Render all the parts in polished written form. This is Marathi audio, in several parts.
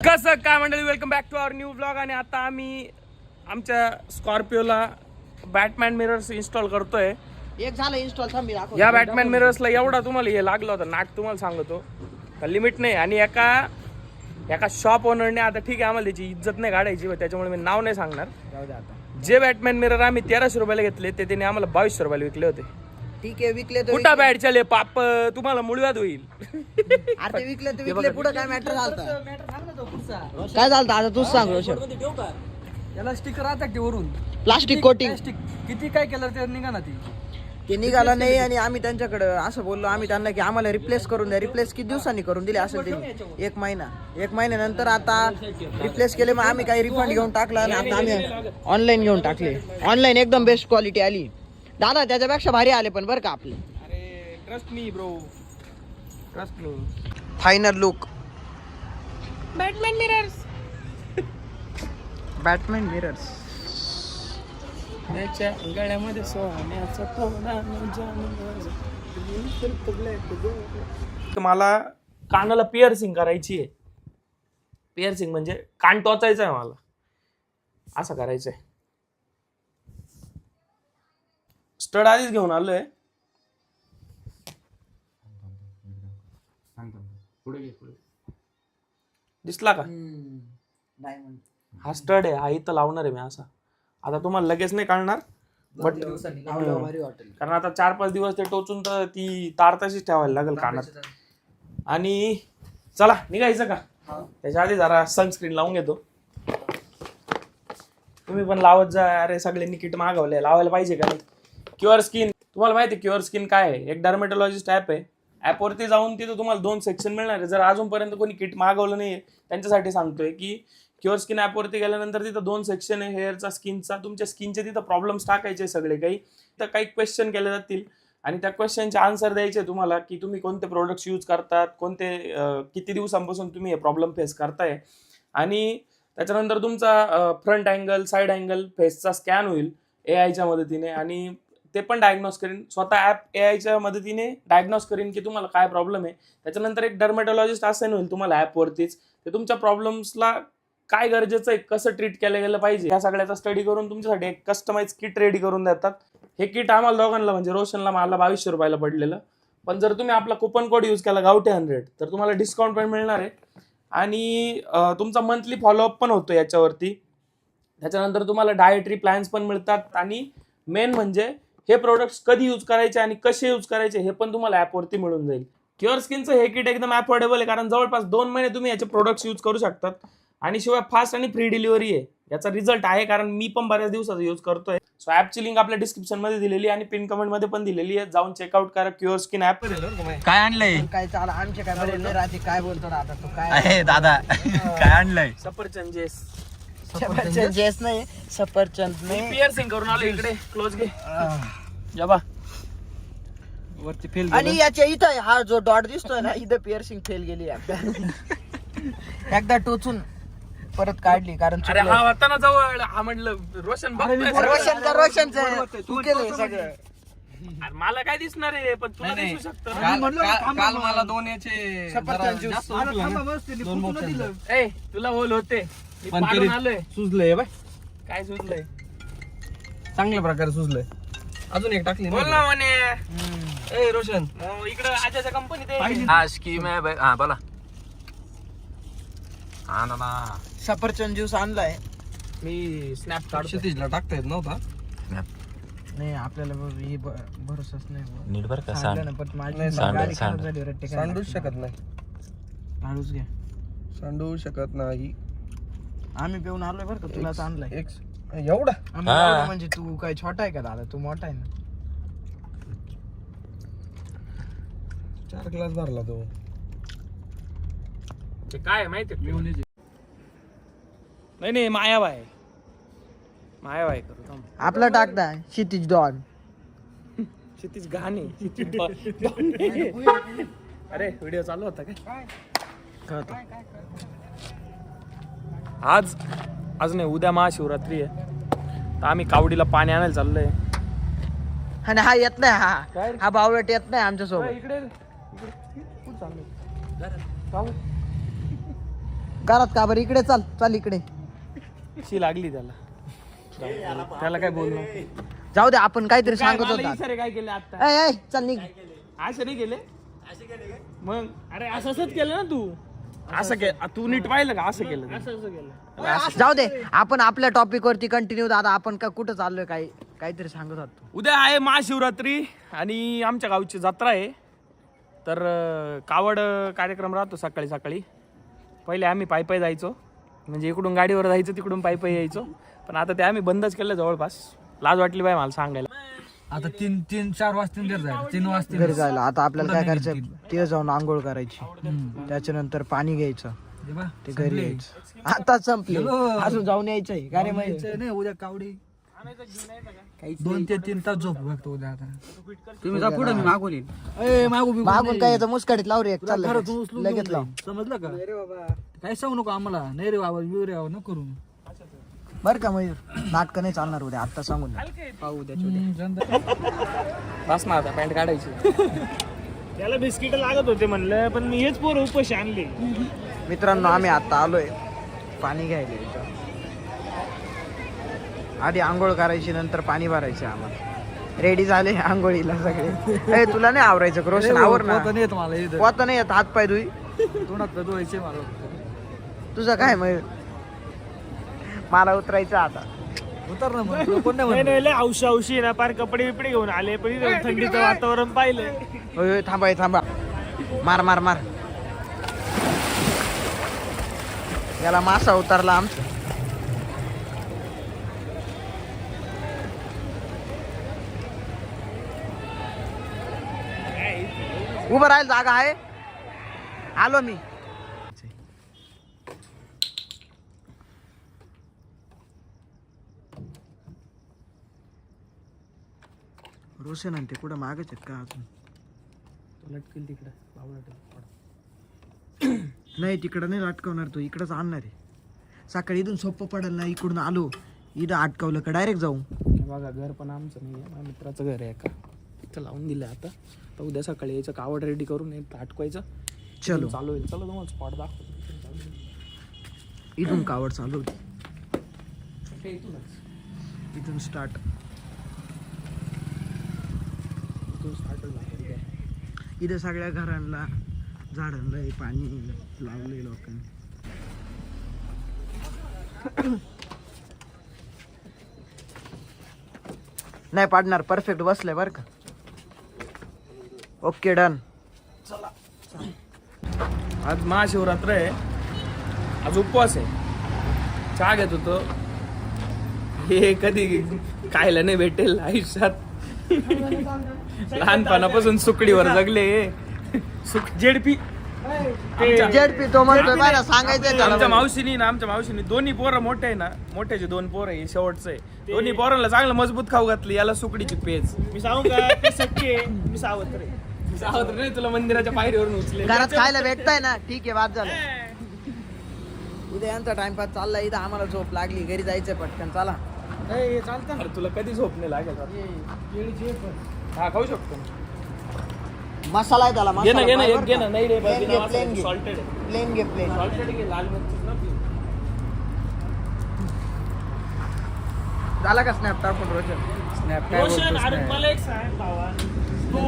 कसं काय मंडळी, welcome back to our new blog. आणि आता आम्ही आमच्या स्कॉर्पिओला बॅटमॅन मिरर्स इन्स्टॉल करतोय. एक झालं इन्स्टॉल थांब मी दाखवतो. या बॅटमॅन मिरर्सला एवढा तुम्हाला हे लागलं होतं नाट, तुम्हाला सांगतो का लिमिट नाही. आणि एका शॉप ओनरने, आता ठीक आहे आम्हाला त्याची इज्जत नाही काढायची, त्याच्यामुळे मी नाव नाही सांगणार. जाऊ दे आता. जे बॅटमॅन मिरर आम्ही 1300 रुपयाला घेतले ते त्याने आम्हाला 2200 रुपयाला विकले होते. ठीक आहे, विकले तर कुठं बॅट चले पाप, तुम्हाला मुळव्यात होईल. अरे विकले तर विकले, पुढे काय मॅटर झालं? काय झालं आता तूच सांग रोशन. याला स्टिकर आता की वरून प्लास्टिक कोटिंग किती काय केलं ते निघा ना ती. ते निघाला नाही. आणि आम्ही त्यांच्याकडे असं बोललो आम्ही त्यांना की आम्हाला रिप्लेस करून द्या. रिप्लेस किती दिवसांनी करून दिले असेल ते? एक महिन्यानंतर आता रिप्लेस केले. मग आम्ही काही रिफंड घेऊन टाकला आणि आता आम्ही ऑनलाईन घेऊन टाकले. ऑनलाईन एकदम बेस्ट क्वालिटी आली दादा, त्याच्यापेक्षा भारी आले पण बरं का आपले. अरे trust me bro, trust me. Final look Batman mirrors, Batman mirrors. त्याच्या गळ्यामध्ये सोन्याचा मला कानाला पिअर्सिंग करायची आहे. पिअर्सिंग म्हणजे कान टोचायचं आहे मला, असं करायचंय. स्टड आधीच घेऊन आलोय. दिसला का? हा स्टड आहे, हा इथं लावणार आहे मी असा. आता तुम्हाला लगेच नाही कळणार, बट कारण आता 4-5 दिवस ते टोचून तर ती तार तशीच ठेवायला लागेल कानात. आणि चला निघायचं का? त्याच्या आधी जरा सनस्क्रीन लावून घेतो. तुम्ही पण लावत जा. अरे सगळ्यांनी किट मागवले, लावायला पाहिजे का नाही? क्युअर स्किन, तुम्हाला माहिती आहे क्युअर स्किन काय आहे? एक डर्मेटॉलॉजिस्ट ॲप आहे. ॲपवरती जाऊन तिथं तुम्हाला 2 सेक्शन मिळणार आहे. जर अजूनपर्यंत कोणी किट मागवलं नाही त्यांच्यासाठी सांगतोय की क्युअर स्किन ॲपवरती गेल्यानंतर तिथं 2 सेक्शन आहे, हेअरचा, स्किनचा. तुमच्या स्किनचे तिथं प्रॉब्लेम्स टाकायचे सगळे काही, तर काही क्वेश्चन केले जातील आणि त्या क्वेश्चनचे आन्सर द्यायचे तुम्हाला की तुम्ही कोणते प्रोडक्ट्स यूज करतात, कोणते किती दिवसांपासून तुम्ही हे प्रॉब्लेम फेस करताय. आणि त्याच्यानंतर तुमचा फ्रंट अँगल, साईड अँगल, फेसचा स्कॅन होईल AI च्या मदतीने. आणि ते पण डायग्नोस करीन स्वतः ॲप, AI च्या मदतीने डायग्नोस करीन की तुम्हाला काय प्रॉब्लेम आहे. त्याच्यानंतर एक डर्मेटॉलॉजिस्ट असाइन होईल तुम्हाला ॲपवरतीच, ते तुमच्या प्रॉब्लेम्सला काय गरजेचं आहे, कसं ट्रीट केलं गेलं पाहिजे, या सगळ्याचा स्टडी करून तुमच्यासाठी एक कस्टमाइज किट रेडी करून देतात. हे किट आम्हाला दोघांना म्हणजे रोशनला मला 2200 रुपयाला पडलेलं. पण जर तुम्ही आपला कुपन कोड यूज केला गावठी 100 तर तुम्हाला डिस्काउंट पण मिळणार आहे. आणि तुमचा मंथली फॉलोअप पण होतो याच्यावरती. त्याच्यानंतर तुम्हाला डाएटरी प्लॅन्स पण मिळतात. आणि मेन म्हणजे हे प्रोडक्ट्स कधी यूज करायचे आणि कसे यूज करायचे हे पण तुम्हाला ॲपवरती मिळून जाईल. क्युअर स्किनचं हे किट एकदम अफोर्डेबल आहे, कारण जवळपास 2 महिने तुम्ही याचे प्रोडक्ट्स यूज करू शकतात. आणि शिवाय फास्ट आणि फ्री डिलिव्हरी आहे. याचा रिझल्ट आहे, कारण मी पण बऱ्याच दिवसाचा यूज करतोय. सो ॲपची लिंक आपल्या डिस्क्रिप्शन मध्ये दिलेली आणि पिन कमेंट मध्ये पण दिलेली आहे. जाऊन चेकआउट करा क्युअर स्किन ॲप. काय आणलंय? काय चाल आमचे काय बरे नाही राहते. काय बोलतो ना आता तू? काय अरे दादा काय आणलंय? सफरचंद जेस, सफरचंद जेस नाही, सफरचंद नाही. पिअर्सिंग करून आलो. इकडे क्लोज घे जाबा वरती फेल. आणि याच्या इथं हा जो डॉट दिसतोय ना, इथं पिअर्सिंग फेल गेली एकदा टोचून परत काढली, कारण अरे हा होता ना जवळ. हा म्हटलं रोशन बघतोय. रोशनचं तू केलंय सगळं. अरे मला काय दिसणार आहे, पण तुला दिसू शकतं. काल मला 2 याचे सफरचंद ज्यूस ए तुला बोल होते, मी पण पाडून आलोय. सुजलंय बाय, काय सुचलंय? चांगल्या प्रकारे सुजलंय. अजून एक टाकली बोल ना म्हणे. ए रोशन, इकडं आजच्या कंपनीत हा स्कीम आहे. हा बोला. हा ना, सफरचंद ज्यूस आणलाय. मी स्नॅप काढतो. क्षितिजला टाकता येत नव्हता. नाही आपल्याला हे भरोसाच नाही. नीट बर का सांगलं ना, पण माझी सांड- गाडी सांड. खराब झाली रट्टे काय सांडूच शकत नाही. काढूच घ्या. सांडू शकत नाही. आम्ही पिऊन आलोय बरं का, तुलाच आणलाय. एक एवढा आम्ही हा. एवढं म्हणजे तू काय छोटा आहे का दादा? तू मोठा आहे ना. 4 ग्लास भरला तो. ते काय माहिती? नाही मायाबाई, मायाबाई करू थांब. आपला टाकता क्षितिज डॉन. क्षितिज गाणे, अरे व्हिडिओ चालू होता काय? आज नाही, उद्या महाशिवरात्री आहे. तर आम्ही कावडीला पाणी आणायला चाललोय. आणि हा येत नाही. काय? हा बावळट येत नाही आमच्या सोबत. इकडे कुठं चाललोय? करत का बरं इकडे चाल इकडे शी लागली त्याला त्याला काय बोललो जाऊ दे आपण काहीतरी सांगत होता काय केलं आता चल निघ असं नाही केले मग अरे असंच केलं ना तू असं तू नीट पाहिलं का असं केलं असं केलं जाऊ दे आपण आपल्या टॉपिक वरती कंटिन्यू दादा आपण का कुठं चाललोय काहीतरी सांगत होतो उद्या आहे महाशिवरात्री आणि आमच्या गावची जत्रा आहे तर कावड कार्यक्रम राहतो सकाळी सकाळी पहिले आम्ही पायी जायचो म्हणजे इकडून गाडीवर जायचो तिकडून पायी यायचो पण आता ते आम्ही बंदच केलं जवळपास लाज वाटली बाय मला सांगायला आता 3-4 वाजता जायचं 3 वाजता घरी जायला आता आपल्याला काय करायचं ते जाऊन आंघोळ करायची त्याच्यानंतर पाणी घ्यायचं ते घरी यायचं आता संपले अजून जाऊन यायचंय का रे नाही उद्या कावडी 2 ते 3 तास झोप बघतो उद्या आता तुम्ही जा पुढे मी मागून येईन मागून काय येतं मुस्काडीत लाव रे एक चाललं लगेच लाव समजलं का अरे बाबा काय सांगू नको आम्हाला नाही रे बाबा येऊ रे बाबा नको करू बर का मयूर नाटक नाही चालणार उद्या आता सांगून पाहू उद्या बस ना आता पॅन्ट काढायची त्याला बिस्किट लागत होते म्हणलं पण मी हेच पोरं उपाशी आणले मित्रांनो आम्ही आता आलोय पाणी घ्यायला इथं. आधी आंघोळ करायची नंतर पाणी भरायचे आम्हाला रेडी झाले आंघोळीला सगळे तुला नाही आवरायचं रोशन आवर ना नाही येत मला इथं पोहता नाही येत हात पाय धुई तोंडात धुवायचे मला तुझं काय मयूर मला उतरायचं आता उतर ना मग कोण नाही नाही म्हणत. नाही औशी ना पार कपडे बिपडे घेऊन आले पण इथं थंडीचं वातावरण पाहिलं होय होय थांबा मार मार मार याला मासा उतरला आमचा उभं राहायला जागा आहे आलो मी रोशन आणि ते कुठं मागच आहेत का अजून लटकेल तिकडे नाही तिकडं नाही अटकवणार तो इकडंच आणणार आहे सकाळी इथून सोपं पडेल ना इकडून आलो इथं अटकवलं का डायरेक्ट जाऊ बघा घर पण आमचं नाही आहे माझ्या मित्राचं घर आहे का इथं लावून दिलं आता तर उद्या सकाळी यायचं कावड रेडी करून अटकवायचं चलो चालू होईल चला तुम्हाला स्पॉट दाखवतो इथून कावड चालू इथूनच इथून स्टार्ट इथून स्टार्ट झालं इथं सगळ्या घरांना झाडांना हे पाणी लावले लोकांनी नाही पाडणार परफेक्ट बसलंय बर का ओके डन आज महाशिवरात्र आहे आज उपवास आहे चहा घेत होतो हे कधी खायला नाही भेटेल आयुष्यात लहानपणापासून सुकडीवर जगले जेडपी जेडपी तो म्हणतोय मला सांगायचंय आमच्या मावशीनी दोन्ही पोरं मोठे आहे ना मोठ्याचे 2 पोरं आहे शेवटचं आहे दोन्ही पोरांना चांगलं मजबूत खाऊ घातली याला सुकडीची पेज मी सांगू का ते सख्खे मी सावत्र आहे. सावत्र नाही तुला मंदिराच्या पायरीवरून उचले घरात खायला भेटताय ना ठीक आहे वाद झालं उद्या यांचा टाइमपास चालला इथं आम्हाला झोप लागली घरी जायचंय पटकन चला अरे तुला कधी झोप नाही लागेल हा खाऊ शकतो ना. मसाला आहे त्याला घे ना घे ना मसाला एक घे ना नाही रे प्लेन घे सॉल्टेड आहे प्लेन घे प्लेन सॉल्टेड घे लाल मिरची ना please. झाला का स्नॅप टाकून रोशन स्नॅप काय रोशन बोलतोस अरे नाही. मला एक सांग भावा तू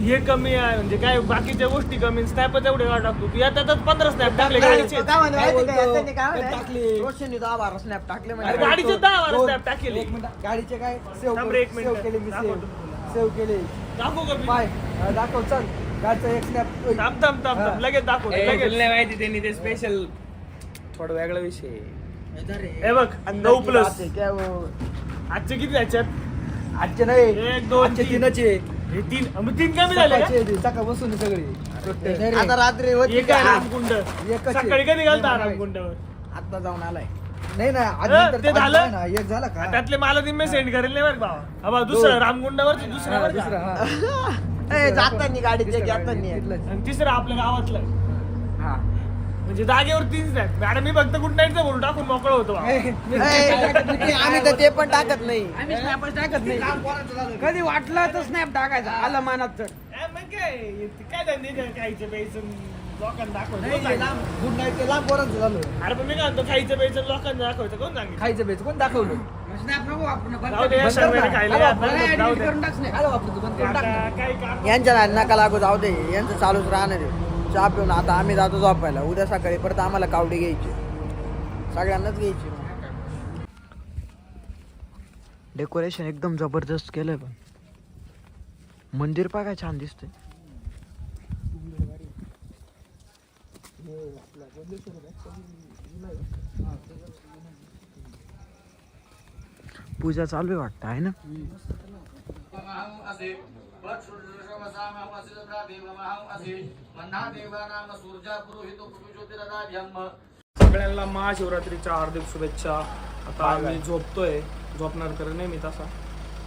हे कमी आहे म्हणजे काय बाकीच्या गोष्टी कमी स्नॅप एवढे वेळा टाकतो तू याच्यातच 15 स्नॅप टाकले गाडीचे रोशनने 10-12 स्नॅप टाकले अरे म्हणजे गाडीचे 10 स्नॅप टाकले गाडीचे काय थांब रे, एक मिनिट. केले मी दाखवतो. सेव्ह केले दाखव का मी? पाय दाखव चल गाडीचा एक स्नॅप थांब लगेच दाखव ए, लगेच तुला नाही माहिती त्यांनी ते स्पेशल थोडं वेगळा विषय आहे. हे बघ 9+ आजचे किती त्याच्यात आजचे नाही 1 2 आजचे 3चे हे 3 कमी झाले का? सकाळ बसून सगळी आता रात्री होती एक का? आहे रामकुंड एकच आहे. सकाळी कधी घालता रामकुंडावर आता जाऊन आलाय नाही ना आज अ, नंतर ते आज झालं? नाही ना एक झाला का त्यातले मला निम्मे सेंड करेल नाही बरं भावा हा बा दुसरं रामकुंडावर दुसरा हा, बरं दुसरा का? हा ए, जातानी गाडीचे घेतानी तिथलंच. आणि तिसरं आपल्या गावातलं हा म्हणजे जागेवर 3 स्नॅप मॅडम मी फक्त गुड नाईटचं बोलून टाकून मोकळं होतो भावा. आम्ही तर ते पण टाकत नाही आम्ही स्नॅपच टाकत नाही कधी वाटलं तर स्नॅप टाकायचा आला मानात तर मग काय धंदे खायचे पैसे लोकांना दाखवायचं गुड नाईट ते लांब पोरांचं झालं. अरे पण मी काय म्हणतो खायचं प्यायचं लोकांना दाखवायचं कोण सांगितलं खायचं बेच कोण दाखवलं जाऊ दे, या शनिवारी खायला या, जाऊ दे. आता आता काय काम यांच्या नादी नका लागू, जाऊ दे, यांचं चालूच राहणार आहे. चहा पिऊन आता आम्ही जातो झोपायला. उद्या सकाळी परत आम्हाला कावडी घ्यायची, सगळ्यांनाच घ्यायची. डेकोरेशन एकदम जबरदस्त केलंय, पण मंदिर पहा काय छान दिसतंय. पूजा चालू आहे वाटतं, आहे ना? सगळ्यांना महाशिवरात्रीच्या हार्दिक शुभेच्छा. आता आम्ही झोपतोय, झोपणार तर नाही मी तसा,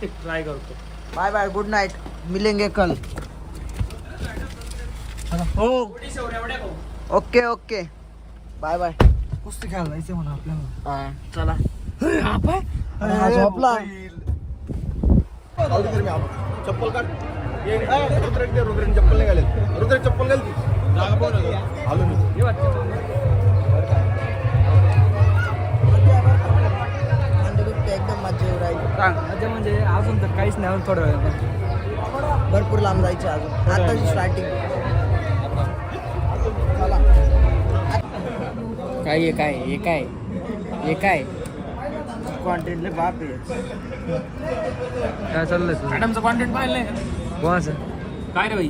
ट्राय करतो. बाय बाय, गुड नाईट, मिलेंगे कल. हो, ओके ओके, बाय बाय. कुस्ती खेळायला जायचं म्हणा आपल्याला. चला. हा झोपला. चप्पल काढ. रुद्र चप्पल नाही घालेल. रुद्र चप्पल घाल ती. आलो मी. एकदम मजा येऊ राहिली. मजा म्हणजे अजून तर काहीच नाही, अजून थोडं वेळ. भरपूर लांब जायचे अजून, आताची स्टार्टिंग. चला. काय कॉन्टेंटले बाप आहे. काय चाललंय तुझं? मॅडमचं कॉन्टेंट पाहिलंय कोणाचं काय रे भाई?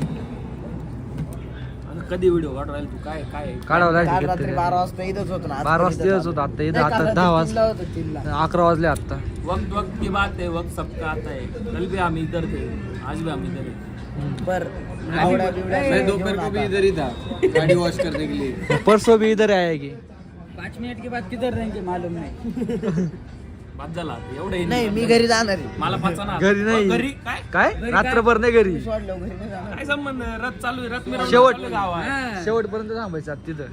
कधी व्हिडिओ काढ राहील तू? काय काय काढावं काल लागेल रात्री 12 वाजता इथंच होतो ना. 12 वाजता येत होतं, आता इथं आता 10 वाजले, 11 वाजले आता. वक्त वक्त की बात है, वक्त सबका आता है. कल भी हम इधर थे, आज भी हम इधर है. पर आवड्या बिवड्या मैं दोपहर को भी इधर ही था गाड़ी वॉश करने के लिए. परसों भी इधर आएगी. 5 मिनट के बाद किधर रहेंगे मालूम नहीं. बाद झाला एवढे नाही, मी घरी जाणार आहे. मला पचाना. घरी नाही. घरी काय काय रात्रभर नाही घरी, सोडलं घरी नाही जाणार. काय संबंध? रथ चालू आहे, रथ मिरवणूक शेवट चालू आहे गावात. शेवटपर्यंत थांबायचं आता तिथं.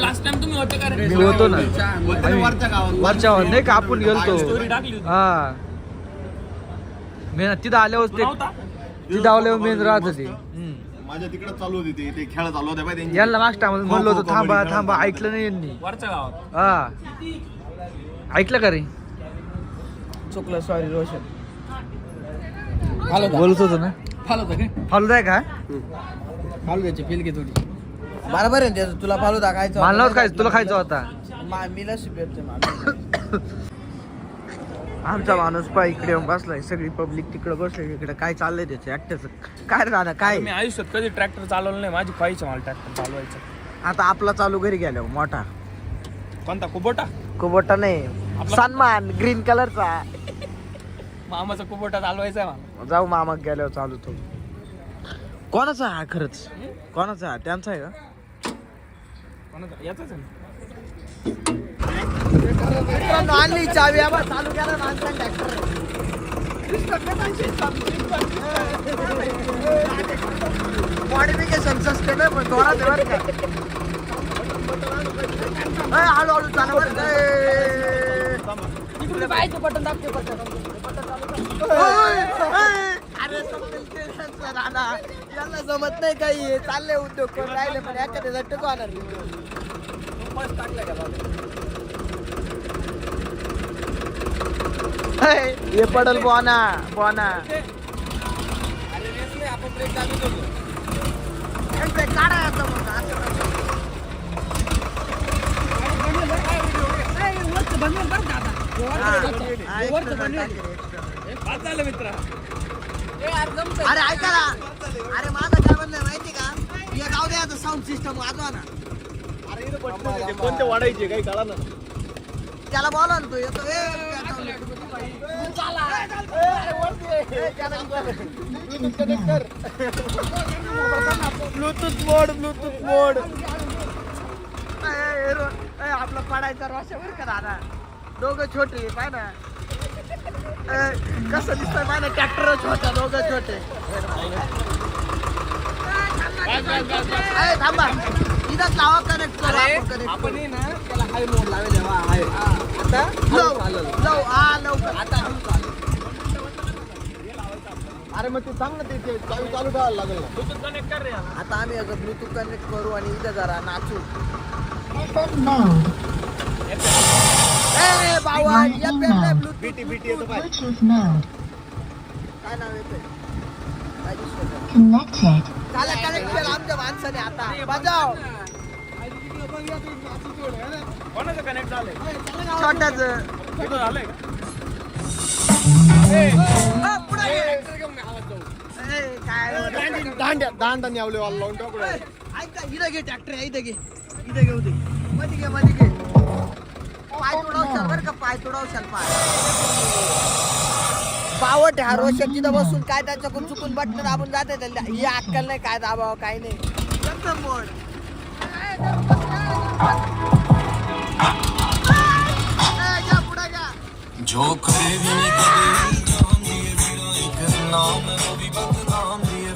लास्ट टाइम तुम्ही होते का रे? मी होतो ना वरच्या गावात. वरच्यावर नाही का आपण गेलतो. स्टोरी टाकली होती. हा, मी ना तिथं आल्यावर ते नव्हता? तिथं आल्यावर मेन राहत होती. माझ्या तिकडे चालू होती ते खेळ चालू होते पाहिजे त्यांची. यांना मागच्या टायमाला म्हणलं होतं खो-खो, थांबा कबड्डी थांबा, खेळायला. ऐकलं नाही यांनी. वरच्या गावात. हा, ऐकलं का रे? चुकलं, सॉरी रोशन. बोलत होतो ना. फालत काय? फालू आहे का? फालू घ्यायची फील घे थोडी. बरोबर आहे त्याचं, तुला फालू दाखायचं मला नव्हतं खायचं, तुला खायचं होता. मी लस पेरते. आमचा माणूस पा इकडे येऊन बसलाय, सगळी पब्लिक तिकडे बसली. इकडे काय चाललंय त्याचं ऍक्टरचं? काय रे दादा, काय? मी आयुष्यात कधी ट्रॅक्टर चालवलं नाही, माझी ख्वाहिश आहे मला ट्रॅक्टर चालवायचं. आता आपला चालू घरी गेलो मोठा. कोणता कुबोटा? कुबोटा नाही, सन्मान ग्रीन कलरचा. मामाचा कुबोटा चालवायचा आहे मला. जाऊ मामा गेल्यावर चालू तो. कोणाचा हा खरंच? कोणाचा हा? त्यांचा आहे का? कोणाचा? याचाच आहे ना. मित्रांनो, आणली चावी, आबा चालू केला माणसाने ट्रॅक्टर. मॉडिफिकेशन सिस्टम आहे, पण थोडा दिवस का हळूहळू चालू बरं का. बटन दाबते अरे समजेल ते त्यांचं दादा, यांना जमत नाही काही. चालले उद्योग करून राहिले, पण एखाद्या झटक होणार. हे पडल बोना बोना. काढा अरे ऐका ना, अरे माझं काय म्हणणं आहे माहिती का? हे जाऊ द्या, आता साऊंड सिस्टम वाजवा ना. कोणते वाढायचे काही कळा ना. त्याला बोला ना, तो येतो. ब्लूटूथ मोड, ब्लूटूथ मोड. आपला पडायचा रोषावर का दादा? दोघं छोटे पाय ना. कसं दिसतंय पाय ना, ट्रॅक्टर छोटा, दोघं छोटे. थांबा, इथंच लावा, कनेक्ट करू आपण. त्याला हाय मोड लावेल. आता लवकर आता अरे मग ते सांग ना ते चालू चालू ठेवायला लागेल ना. ब्लूटूथ कनेक्ट कर रे याला. आता आम्ही याचं ब्लूटूथ कनेक्ट करू आणि इथं जरा नाचू. ए बाबा या पेनला ब्लूटूथ बीटी येतो पाय. काय नाव येतंय? काय दिसतंय? Connected. त्याला कनेक्ट केलं आमच्या माणसाने आता बजाव कोणाचं कनेक्ट झालंय? छोट्याच तुझं झालंय का? दांडा न्यावले वाला लावून टाकू रे. इथं घे ट्रॅक्टर इथं घे घेऊ दे मध्ये घे पाय तुडवशाल बरं का पाय तुडवशाल पावट हा रोशन तिथं बसून काय त्यांच्याकडून चुकून बटणं दाबून जाते त्याला ही अक्कल नाही काय दाबावं काय नाही एकदम मोड पुढे घ्या जो कभी भी कभी जान दिए बिना एक नाम वो भी बदनाम दिए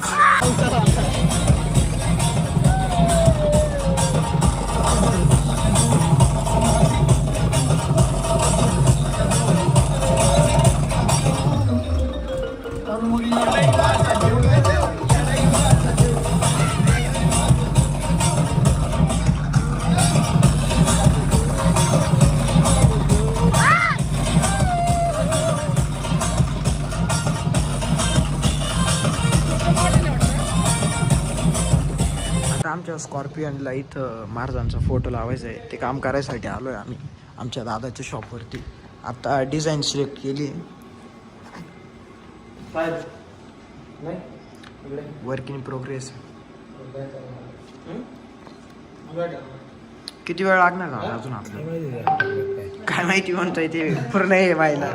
आमच्या स्कॉर्पियनला इथं महाराजांचा फोटो लावायचा आहे ते काम करायसाठी आलोय आम्ही आमच्या दादाच्या शॉपवरती आता डिझाईन सिलेक्ट केली वर्क इन प्रोग्रेस किती वेळ लागणार का अजून आपल्याला काय माहिती म्हणतोय ते पूर्ण आहे व्हायला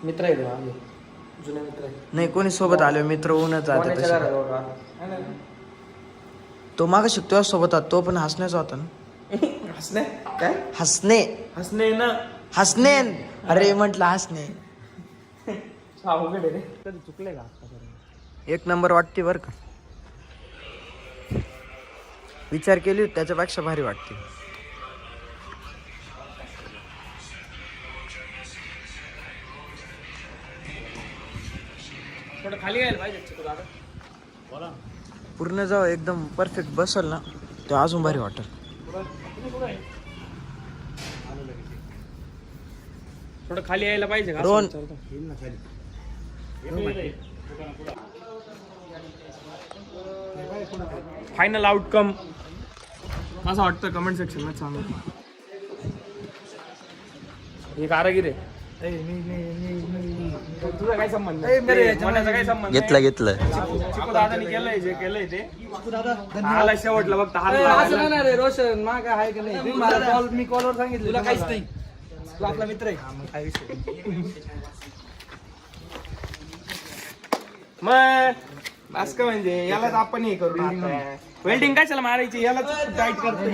मित्र आहे तो आम्ही. जुने मित्र आहे. नाही कोणी सोबत आलो मित्र होऊनच जाते कोणाच्या तसे. घरात बाबा? तो माग शिकतो सोबत होता तो पण हसण्याचा होता ना हसणे काय हसणे हसणे ना हसणे अरे म्हटलं हसणे अवघड आहे रे. कधी चुकले का आतापर्यंत? एक नंबर वाटते बर का विचार केली होती त्याच्यापेक्षा भारी वाटते थोडं खाली यायला पाहिजे चिकू दादा. पूर्ण जाऊ एकदम परफेक्ट बसल ना ते अजून भारी वाटेल थोडं खाली यायला पाहिजे का? रोहन. असं विचारतो. फायनल आउटकम असं वाटतं कमेंट सेक्शन मध्ये सांगा. हे कारागीर आहे. तुझा काय संबंध मनाचा काय संबंध घेतलं चिकू दादानी केलंय जे केलंय ते आला शेवटला बघ असं नाही ना रे रोशन मा काय आहे का नाही तुम्ही मला कॉल मी कॉलवर सांगितलं तुला काहीच नाही तुला आपला मित्र आहे मग बस का म्हणजे यालाच आपण हे करू वेल्डिंग कशाला मारायची यालाच टाईट करतो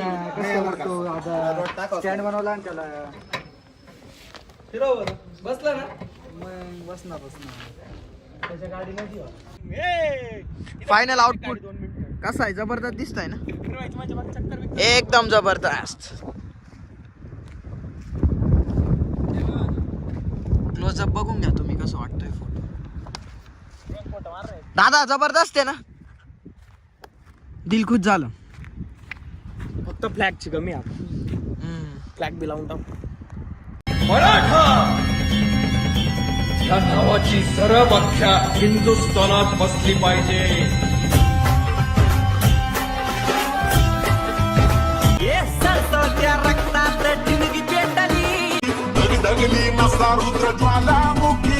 स्टँड बनवला आणि त्याला फिरव बरं. बसला ना मग बसणार त्याच्या गाडी नाही फायनल आउटपुट कसा आहे जबरदस्त दिसतंय ना एकदम जबरदस्त क्लोजअप बघून घ्या तुम्ही कसं वाटतंय फोटो दादा जबरदस्त आहे ना दिल खुश झालं फक्त फ्लॅगची कमी आहे फ्लॅग बी लावून टाकू. मराठा या नावाची सर्व अख्ख्या हिंदुस्थानात बसली पाहिजे. रक्तात जिंदगी पेटली दगदगली नसा रुद्र ज्वालामुखी